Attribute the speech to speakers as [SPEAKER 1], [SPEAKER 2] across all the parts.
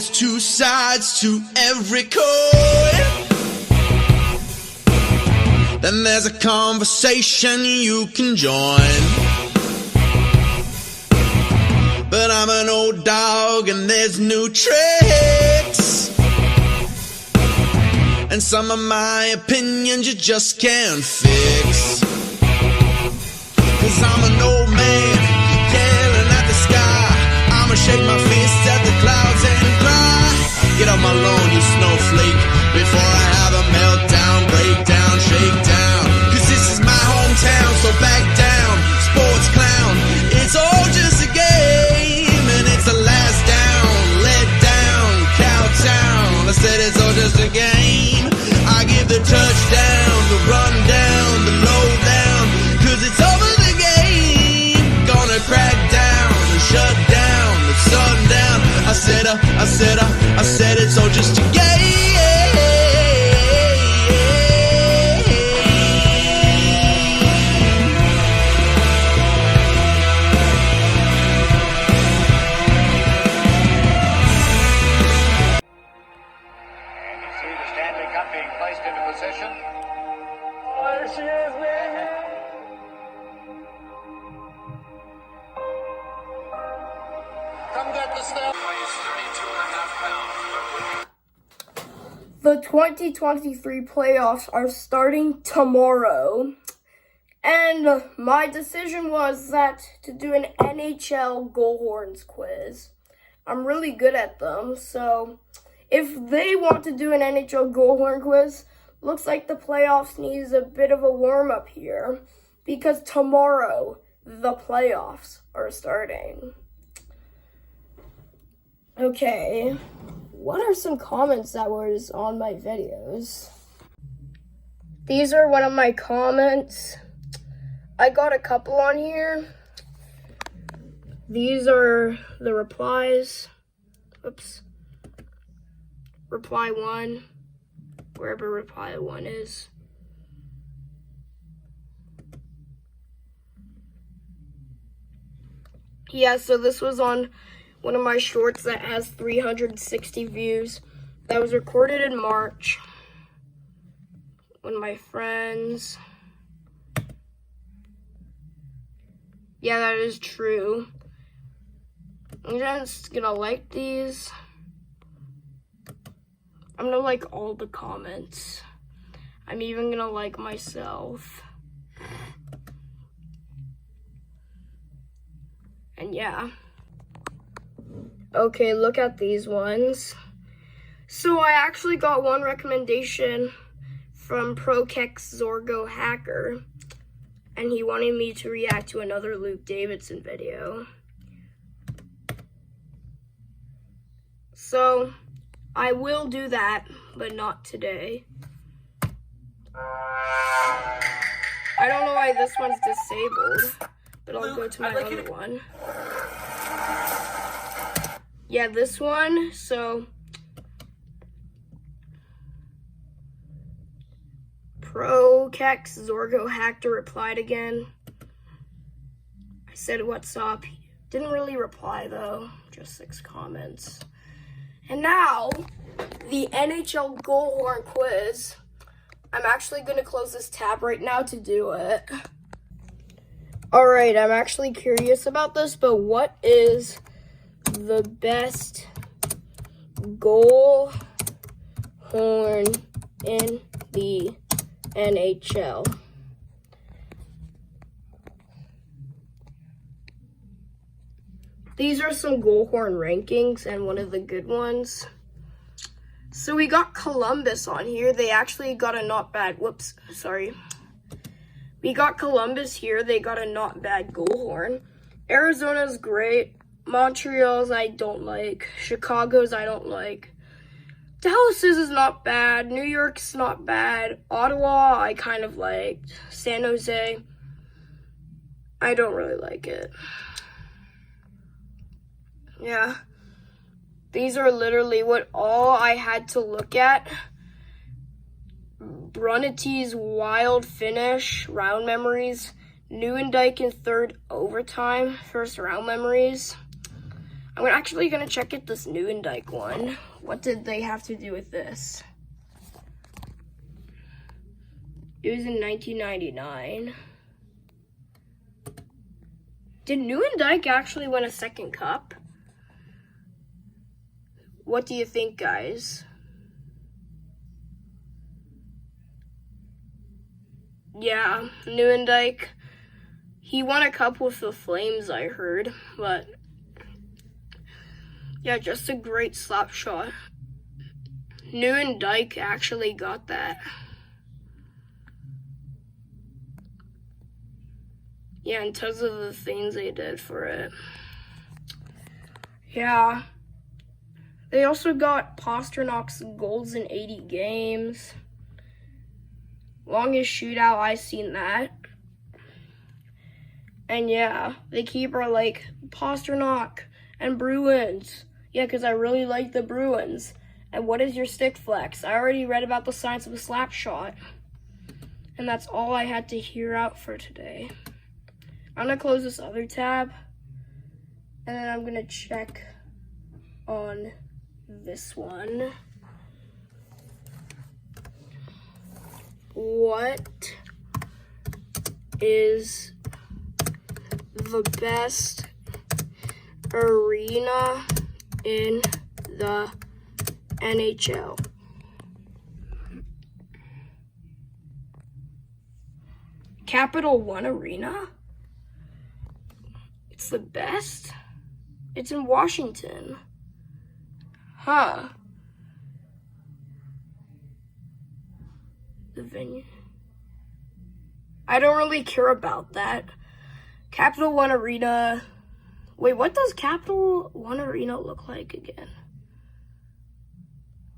[SPEAKER 1] there's two sides to every coin. Then there's a conversation you can join. But I'm an old dog and there's new tricks. And some of my opinions you just can't fix. Cause I'm an old man yelling at the sky. I'ma shake my fist at the clouds and cry. Get off my lawn, you snowflake, before I have a meltdown, breakdown, shakedown. Cause this is my hometown, so back down, sports clown. It's all just a game, and it's the last down, let down, cowtown. I said it's all just a game. I give the touchdown, the rundown, the lowdown. Cause it's over the game. Gonna crack down and shut down the sundown. I said it's all just a game.
[SPEAKER 2] The 2023 playoffs are starting tomorrow, and my decision was that to do an NHL goal horns quiz. I'm really good at them, so if they want to do an NHL goal horn quiz, looks like the playoffs needs a bit of a warm-up here, because tomorrow the playoffs are starting. Okay. What are some comments that was on my videos? These are one of my comments. I got a couple on here. These are the replies. Oops. Reply 1, wherever reply 1 is. Yeah, so this was on one of my shorts that has 360 views. That was recorded in March. One of my friends. Yeah, that is true. I'm just gonna like these. I'm gonna like all the comments. I'm even gonna like myself. And yeah. Okay, look at these ones. So I actually got one recommendation from Prokex Zorgo Hacker, and he wanted me to react to another Luke Davidson video. So I will do that, but not today. I don't know why this one's disabled, but I'll go to my other one. Yeah, this one, so Prokex Zorgo Hacker replied again. I said, what's up? Didn't really reply though, just 6 comments. And now, the NHL goal horn quiz. I'm actually gonna close this tab right now to do it. Alright, I'm actually curious about this, but what is the best goal horn in the NHL? These are some goal horn rankings and one of the good ones. So we got Columbus on here. They actually got a not bad, We got Columbus here. They got a not bad goal horn. Arizona's great. Montreal's I don't like. Chicago's I don't like. Dallas's is not bad. New York's not bad. Ottawa I kind of liked. San Jose, I don't really like it. Yeah. These are literally what all I had to look at. Brunity's wild finish, round memories. Newendijk in third overtime, first round memories. I'm actually gonna check out this Nieuwendijk one. What did they have to do with this? It was in 1999. Did Nieuwendijk actually win a second cup? What do you think, guys? Yeah, Nieuwendijk. He won a cup with the Flames, I heard, but yeah, just a great slap shot. Nieuwendijk actually got that. Yeah, and tons of the things they did for it. Yeah. They also got Pasternak's goals in 80 games. Longest shootout, I seen that. And yeah, they keep our like Pasternak and Bruins. Yeah, because I really like the Bruins. And what is your stick flex? I already read about the science of a slap shot. And that's all I had to hear out for today. I'm going to close this other tab. And then I'm going to check on this one. What is the best arena in the NHL? Capital One Arena? It's the best? It's in Washington. Huh. The venue. I don't really care about that. Capital One Arena. Wait, what does Capital One Arena look like again?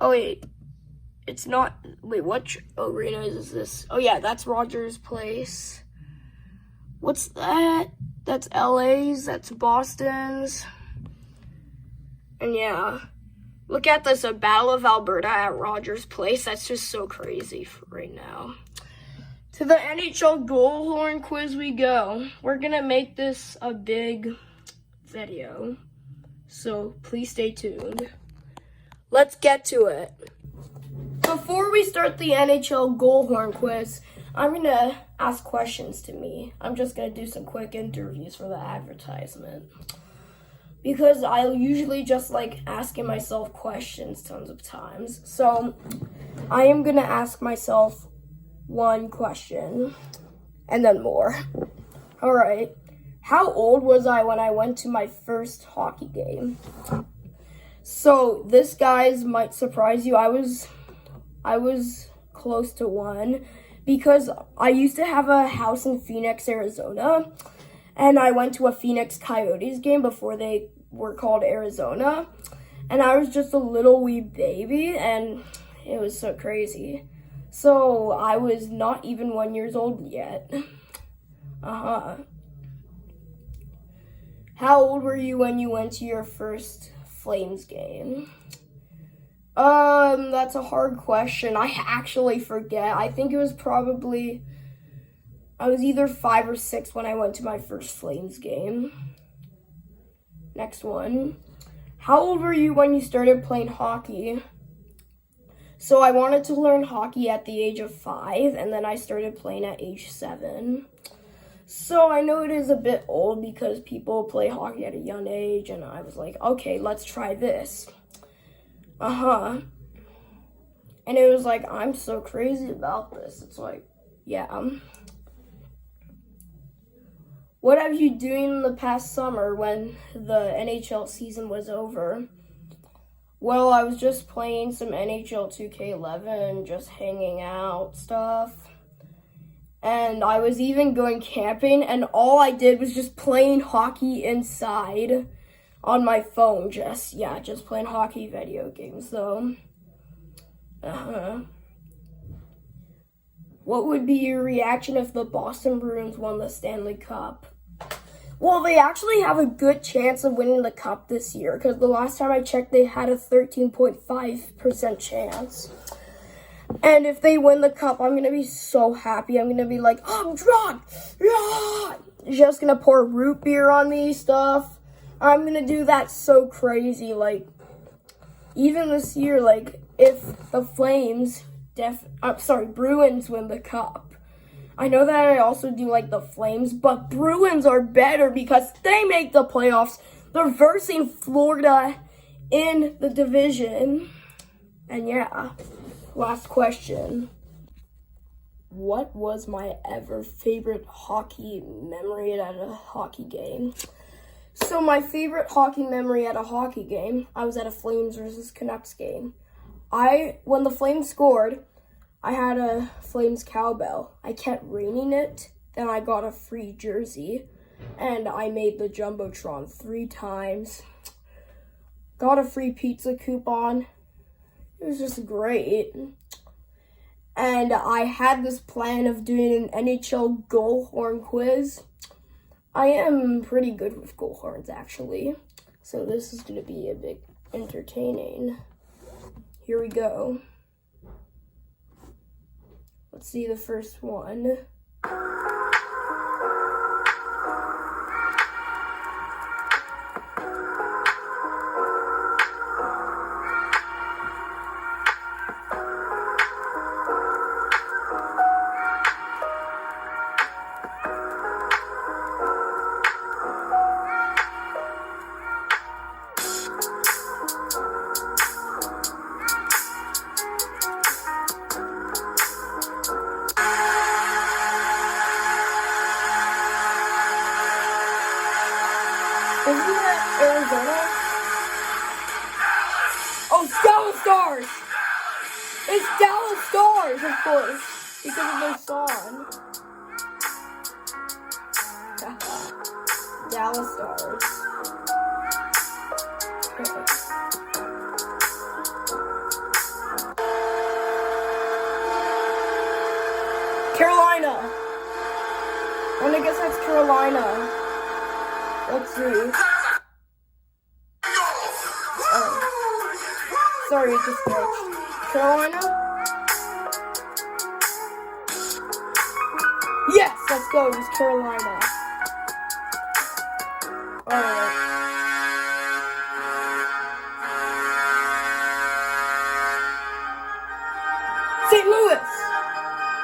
[SPEAKER 2] Oh, wait. It's not. Wait, what arena is this? Oh, yeah, that's Rogers Place. What's that? That's LA's. That's Boston's. And yeah. Look at this, a Battle of Alberta at Rogers Place. That's just so crazy for right now. To the NHL goal horn quiz we go. We're going to make this a big video. So please stay tuned. Let's get to it. Before we start the NHL goal horn quiz, I'm going to ask questions to me. I'm just going to do some quick interviews for the advertisement. Because I usually just like asking myself questions tons of times. So I am going to ask myself one question and then more. All right. How old was I when I went to my first hockey game? So this, guys, might surprise you. I was close to 1 because I used to have a house in Phoenix, Arizona. And I went to a Phoenix Coyotes game before they were called Arizona. And I was just a little wee baby, and it was so crazy. So I was not even 1 year old yet. How old were you when you went to your first Flames game? That's a hard question. I actually forget. I think it was probably... I was either 5 or 6 when I went to my first Flames game. Next one. How old were you when you started playing hockey? So I wanted to learn hockey at the age of 5, and then I started playing at age 7. So I know it is a bit old because people play hockey at a young age, and I was like, okay, let's try this. And it was like, I'm so crazy about this. It's like, yeah. What have you doing in the past summer when the NHL season was over? Well, I was just playing some NHL 2K11, just hanging out stuff. And I was even going camping, and all I did was just playing hockey inside on my phone. Just playing hockey video games, though. What would be your reaction if the Boston Bruins won the Stanley Cup? Well, they actually have a good chance of winning the cup this year, because the last time I checked, they had a 13.5% chance. And if they win the cup, I'm going to be so happy. I'm going to be like, I'm drunk. Yeah! Just going to pour root beer on me stuff. I'm gonna do that so crazy. Like, even this year, like, if the Flames, Bruins win the cup. I know that I also do like the Flames, but Bruins are better because they make the playoffs. They're versing Florida in the division. And yeah, last question. What was my ever favorite hockey memory at a hockey game? So my favorite hockey memory at a hockey game, I was at a Flames versus Canucks game. When the Flames scored, I had a Flames cowbell. I kept ringing it, then I got a free jersey, and I made the Jumbotron 3 times. Got a free pizza coupon. It was just great. And I had this plan of doing an NHL goal horn quiz. I am pretty good with goal horns, actually. So this is going to be a bit entertaining. Here we go. Let's see the first one. Isn't that Arizona? Oh, Dallas Stars! It's Dallas Stars, of course, because of their song. Dallas Stars. Carolina. I guess that's Carolina. Let's see. Oh. Sorry, it just glitched. Carolina? Yes, let's go. It was Carolina. Alright. St. Louis!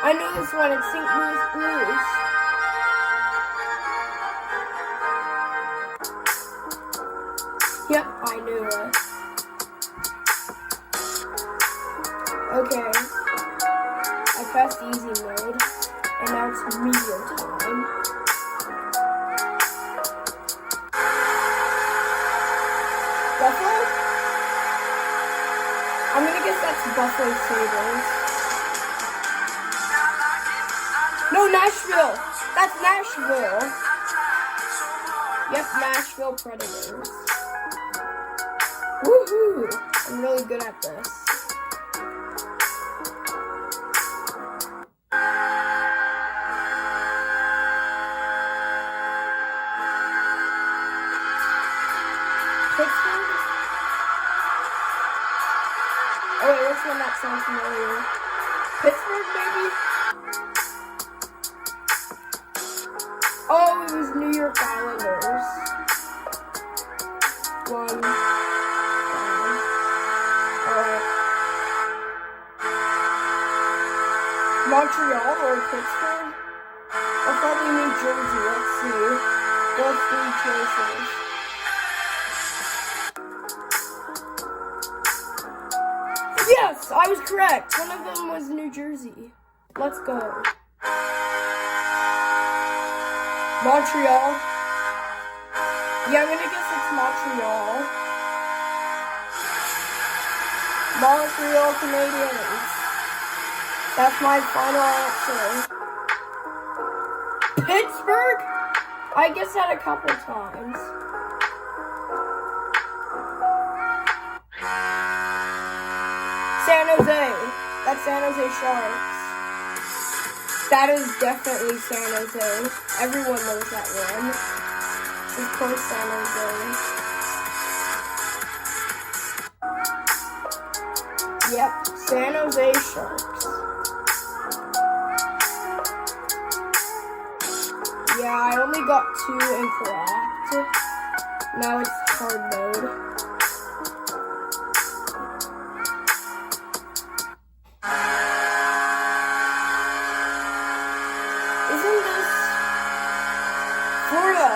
[SPEAKER 2] I know this one. It's St. Louis Blues. Yep, I knew it. Okay. I passed easy mode, and now it's medium time. Buffalo? I'm gonna guess that's Buffalo Sabres. No, Nashville! That's Nashville! Yep, Nashville Predators. Woohoo! I'm really good at this. Pittsburgh? Oh wait, which one that sounds familiar? Pittsburgh, maybe? Oh, it was New York Islanders. Montreal or Pittsburgh? Or probably New Jersey. Let's see. Both 3 choices. Yes, I was correct. One of them was New Jersey. Let's go. Montreal. Yeah, I'm gonna guess it's Montreal. Montreal Canadiens. That's my final answer. Pittsburgh? I guess that a couple times. San Jose. That's San Jose Sharks. That is definitely San Jose. Everyone knows that one. Of course, San Jose. Yep, San Jose Sharks. Yeah, I only got 2 incorrect. Now it's hard mode. Isn't this Florida?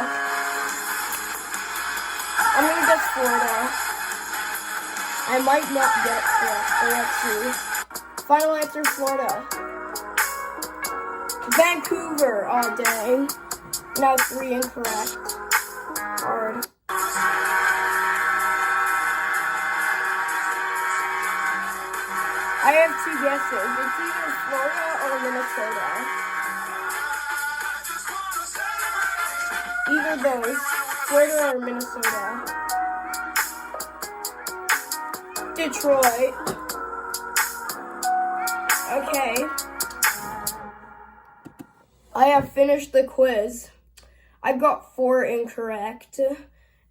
[SPEAKER 2] I'm gonna guess Florida. I might not get it correct, but let's see. Final answer, Florida. Vancouver. Oh, dang. Now 3 incorrect. Hard. I have 2 guesses. It's either Florida or Minnesota. Either those. Florida or Minnesota. Detroit. Okay. I have finished the quiz. I got 4 incorrect.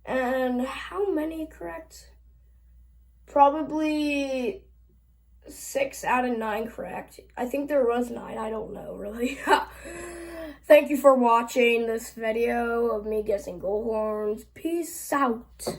[SPEAKER 2] And how many correct? Probably 6 out of 9 correct. I think there was 9. I don't know, really. Thank you for watching this video of me guessing goal horns. Peace out.